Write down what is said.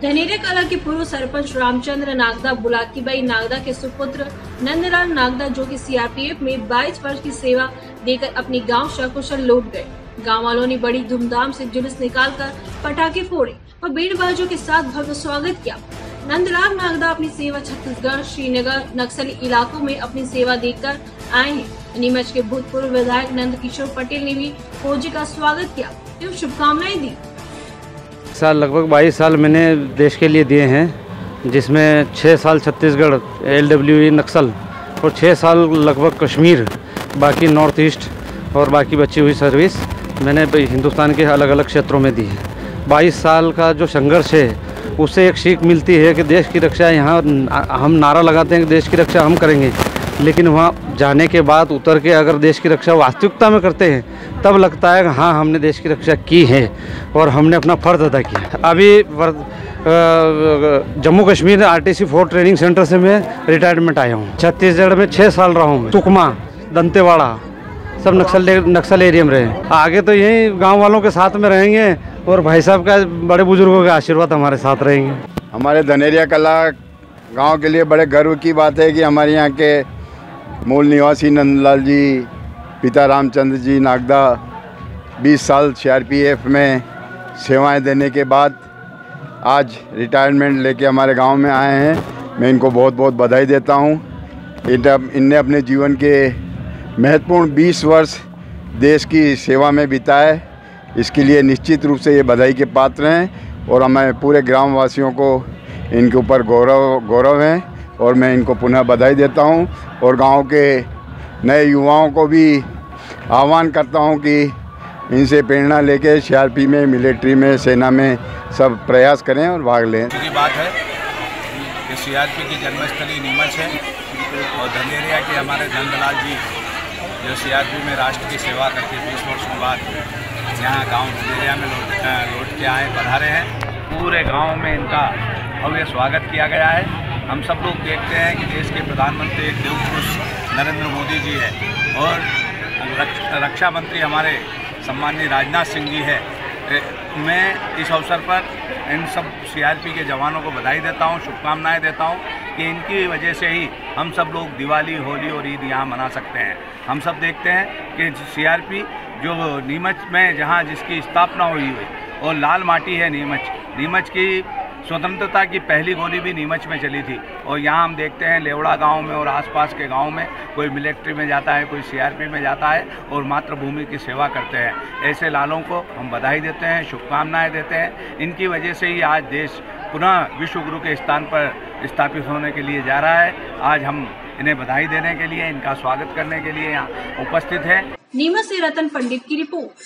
धनेरे कला के पूर्व सरपंच रामचंद्र नागदा बुलाकीबाई नागदा के सुपुत्र नंदलाल नागदा, जो कि सीआरपीएफ में 22 वर्ष की सेवा देकर अपने गांव सकुशल लौट गए। गांव वालों ने बड़ी धूमधाम से जुलूस निकालकर पटाखे फोड़े और बीड़बाजों के साथ भव्य स्वागत किया। नंदलाल नागदा अपनी सेवा छत्तीसगढ़ श्रीनगर नक्सली इलाकों में अपनी सेवा देकर आए हैं। नीमच के भूतपूर्व विधायक नंद किशोर पटेल ने भी फौजी का स्वागत किया एवं शुभकामनाएं दी। लगभग 22 साल मैंने देश के लिए दिए हैं, जिसमें 6 साल छत्तीसगढ़ LWE नक्सल और 6 साल लगभग कश्मीर, बाकी नॉर्थ ईस्ट और बाकी बची हुई सर्विस मैंने हिंदुस्तान के अलग अलग क्षेत्रों में दी है। 22 साल का जो संघर्ष है उससे एक सीख मिलती है कि देश की रक्षा, यहाँ हम नारा लगाते हैं कि देश की रक्षा हम करेंगे, लेकिन वहाँ जाने के बाद उतर के अगर देश की रक्षा वास्तविकता में करते हैं तब लगता है कि हाँ, हमने देश की रक्षा की है और हमने अपना फ़र्ज अदा किया। अभी Jammu Kashmir RTC 4 training centre से मैं रिटायरमेंट आया हूँ। छत्तीसगढ़ में 6 साल रहा हूँ। सुकमा, दंतेवाड़ा सब नक्सल एरिया में रहे। आगे तो यही गाँव वालों के साथ में रहेंगे और भाई साहब का, बड़े बुजुर्गों का आशीर्वाद हमारे साथ रहेंगे। हमारे धनेरिया कला गांव के लिए बड़े गर्व की बात है कि हमारे यहाँ के मूल निवासी नंदलाल जी, पिता रामचंद्र जी नागदा 20 साल CRPF में सेवाएं देने के बाद आज रिटायरमेंट लेके हमारे गांव में आए हैं। मैं इनको बहुत बहुत बधाई देता हूं। इनने अपने जीवन के महत्वपूर्ण 20 वर्ष देश की सेवा में बिताए, इसके लिए निश्चित रूप से ये बधाई के पात्र हैं और हमें पूरे ग्रामवासियों को इनके ऊपर गौरव है और मैं इनको पुनः बधाई देता हूं और गांव के नए युवाओं को भी आह्वान करता हूं कि इनसे प्रेरणा लेके CRP में, मिलिट्री में, सेना में सब प्रयास करें और भाग लें। की बात है कि CRP की जन्मस्थली नीमच है और धनेरिया के हमारे नंदलाल जी जो CRP में राष्ट्र की सेवा करके 20 वर्षों बाद यहाँ गांव धनेरिया में लौट के आए, पधारे हैं। पूरे गांव में इनका भव्य स्वागत किया गया है। हम सब लोग देखते हैं कि देश के प्रधानमंत्री एक देव पुरुष नरेंद्र मोदी जी है और रक्षा मंत्री हमारे सम्माननीय राजनाथ सिंह जी है। मैं इस अवसर पर इन सब CRP के जवानों को बधाई देता हूं, शुभकामनाएं देता हूं कि इनकी वजह से ही हम सब लोग दिवाली, होली और ईद यहाँ मना सकते हैं। हम सब देखते हैं कि CRP जो नीमच में जहाँ जिसकी स्थापना हुई और लाल माटी है नीमच की स्वतंत्रता की पहली गोली भी नीमच में चली थी। और यहाँ हम देखते हैं लेवड़ा गांव में और आसपास के गांव में कोई मिलिट्री में जाता है, कोई CRP में जाता है और मातृभूमि की सेवा करते हैं। ऐसे लालों को हम बधाई देते हैं, शुभकामनाएं देते हैं। इनकी वजह से ही आज देश पुनः विश्व गुरु के स्थान पर स्थापित होने के लिए जा रहा है। आज हम इन्हें बधाई देने के लिए, इनका स्वागत करने के लिए यहाँ उपस्थित हैं। नीमच से रतन पंडित की रिपोर्ट।